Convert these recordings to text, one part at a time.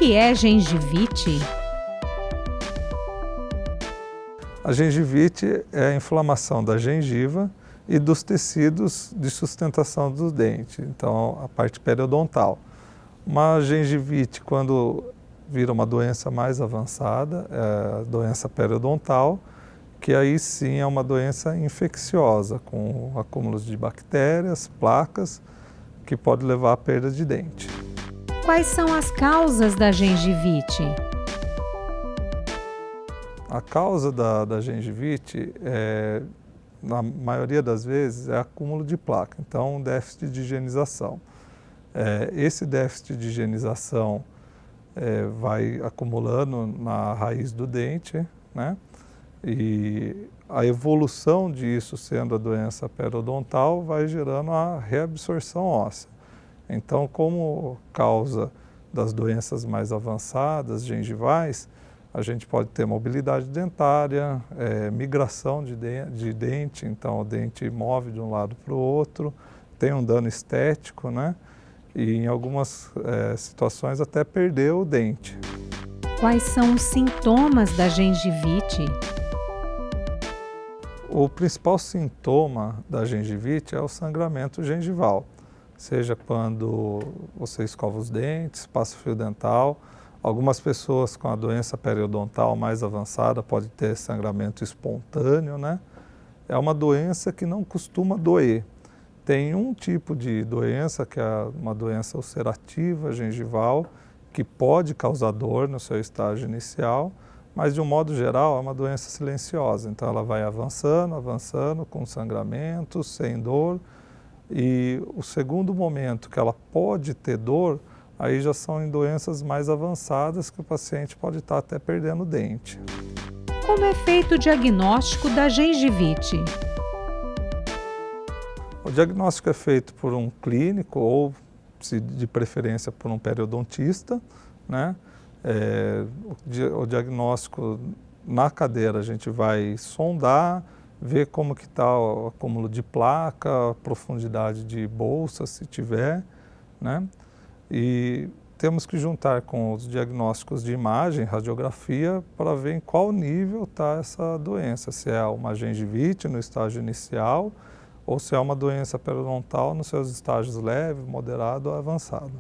que é gengivite? A gengivite é a inflamação da gengiva e dos tecidos de sustentação do dente, então a parte periodontal. Uma gengivite, quando vira uma doença mais avançada, é a doença periodontal, que aí sim é uma doença infecciosa, com acúmulos de bactérias, placas, que pode levar à perda de dente. Quais são as causas da gengivite? A causa da gengivite, na maioria das vezes, é acúmulo de placa, então um déficit de higienização. Esse déficit de higienização vai acumulando na raiz do dente, né? E a evolução disso, sendo a doença periodontal, vai gerando a reabsorção óssea. Então, como causa das doenças mais avançadas, gengivais, a gente pode ter mobilidade dentária, migração de dente, então o dente move de um lado para o outro, tem um dano estético, né? E em algumas situações até perder o dente. Quais são os sintomas da gengivite? O principal sintoma da gengivite é o sangramento gengival, seja quando você escova os dentes, passa fio dental. Algumas pessoas com a doença periodontal mais avançada podem ter sangramento espontâneo, né? É uma doença que não costuma doer. Tem um tipo de doença, que é uma doença ulcerativa gengival, que pode causar dor no seu estágio inicial, mas de um modo geral é uma doença silenciosa. Então ela vai avançando, avançando, com sangramento, sem dor. E o segundo momento que ela pode ter dor, aí já são em doenças mais avançadas que o paciente pode estar até perdendo o dente. Como é feito o diagnóstico da gengivite? O diagnóstico é feito por um clínico ou, se de preferência, por um periodontista, né? O diagnóstico na cadeira a gente vai sondar, ver como que está o acúmulo de placa, a profundidade de bolsa, se tiver, né? E temos que juntar com os diagnósticos de imagem, radiografia, para ver em qual nível está essa doença, se é uma gengivite no estágio inicial ou se é uma doença periodontal nos seus estágios leve, moderado ou avançado.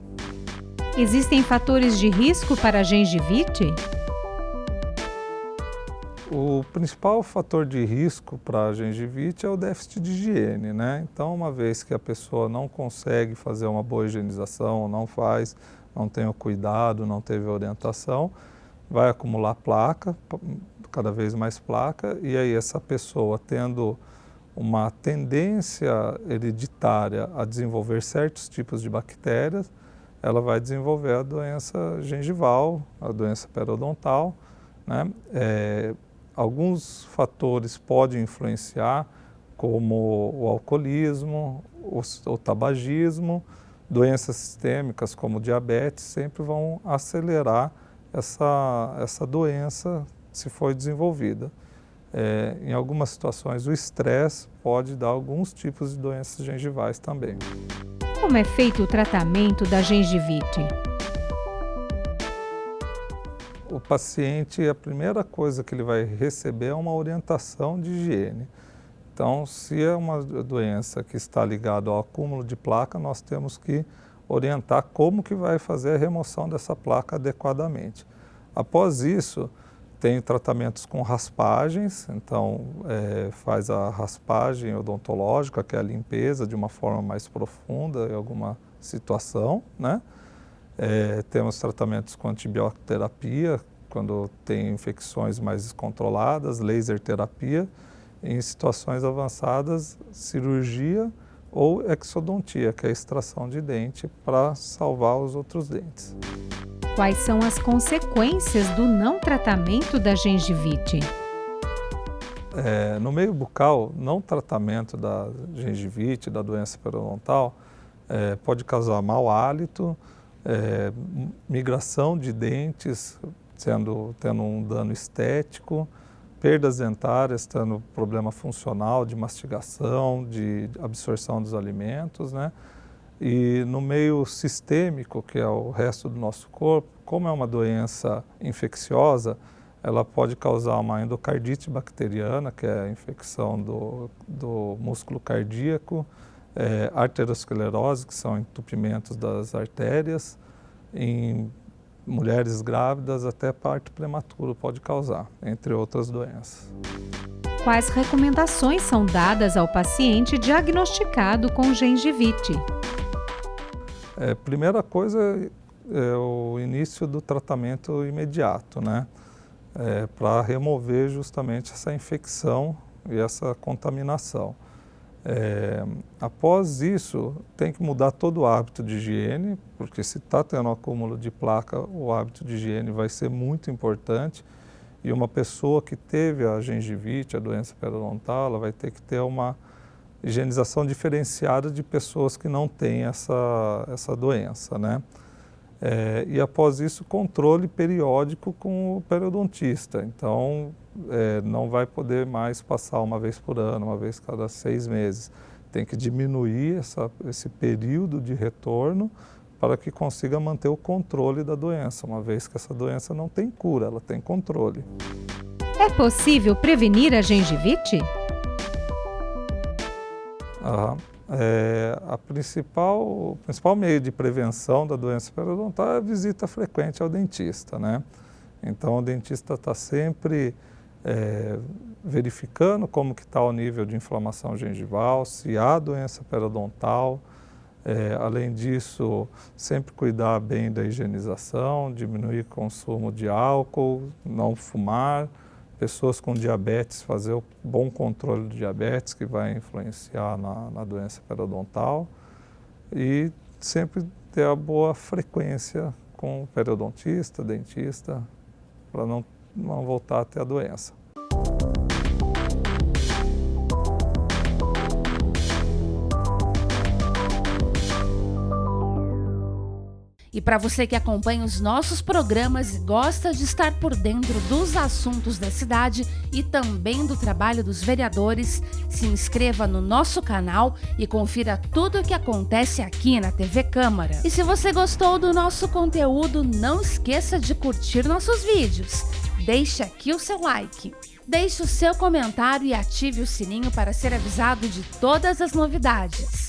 Existem fatores de risco para a gengivite? O principal fator de risco para a gengivite é o déficit de higiene, né? Então, uma vez que a pessoa não consegue fazer uma boa higienização, não tem o cuidado, não teve a orientação, vai acumular placa, cada vez mais placa, e aí essa pessoa tendo uma tendência hereditária a desenvolver certos tipos de bactérias, ela vai desenvolver a doença gengival, a doença periodontal, né? Alguns fatores podem influenciar, como o alcoolismo, o tabagismo, doenças sistêmicas como diabetes, sempre vão acelerar essa doença se for desenvolvida. Em algumas situações, o estresse pode dar alguns tipos de doenças gengivais também. Como é feito o tratamento da gengivite? O paciente, a primeira coisa que ele vai receber é uma orientação de higiene. Então, se é uma doença que está ligada ao acúmulo de placa, nós temos que orientar como que vai fazer a remoção dessa placa adequadamente. Após isso, tem tratamentos com raspagens, então faz a raspagem odontológica, que é a limpeza de uma forma mais profunda em alguma situação, né? Temos tratamentos com antibioterapia, quando tem infecções mais descontroladas, laser terapia, em situações avançadas, cirurgia ou exodontia, que é a extração de dente para salvar os outros dentes. Quais são as consequências do não tratamento da gengivite? No meio bucal, não tratamento da gengivite, da doença periodontal, pode causar mau hálito, migração de dentes, tendo um dano estético, perdas dentárias, tendo problema funcional de mastigação, de absorção dos alimentos, né? E no meio sistêmico, que é o resto do nosso corpo, como é uma doença infecciosa, ela pode causar uma endocardite bacteriana, que é a infecção do músculo cardíaco, arteriosclerose, que são entupimentos das artérias, em mulheres grávidas até parto prematuro pode causar, entre outras doenças. Quais recomendações são dadas ao paciente diagnosticado com gengivite? Primeira coisa é o início do tratamento imediato, né? Para remover justamente essa infecção e essa contaminação. Após isso, tem que mudar todo o hábito de higiene, porque se está tendo um acúmulo de placa, o hábito de higiene vai ser muito importante. E uma pessoa que teve a gengivite, a doença periodontal, ela vai ter que ter uma higienização diferenciada de pessoas que não têm essa doença, né? E após isso, controle periódico com o periodontista. Então, não vai poder mais passar uma vez por ano, uma vez cada 6 meses. Tem que diminuir esse período de retorno para que consiga manter o controle da doença, uma vez que essa doença não tem cura, ela tem controle. É possível prevenir a gengivite? O principal meio de prevenção da doença periodontal é a visita frequente ao dentista, né? Então, o dentista está sempre verificando como que está o nível de inflamação gengival, se há doença periodontal. Além disso, sempre cuidar bem da higienização, diminuir o consumo de álcool, não fumar. Pessoas com diabetes, fazer o bom controle do diabetes, que vai influenciar na doença periodontal. E sempre ter a boa frequência com o periodontista, dentista, para não voltar a ter a doença. E para você que acompanha os nossos programas e gosta de estar por dentro dos assuntos da cidade e também do trabalho dos vereadores, se inscreva no nosso canal e confira tudo o que acontece aqui na TV Câmara. E se você gostou do nosso conteúdo, não esqueça de curtir nossos vídeos. Deixe aqui o seu like, deixe o seu comentário e ative o sininho para ser avisado de todas as novidades.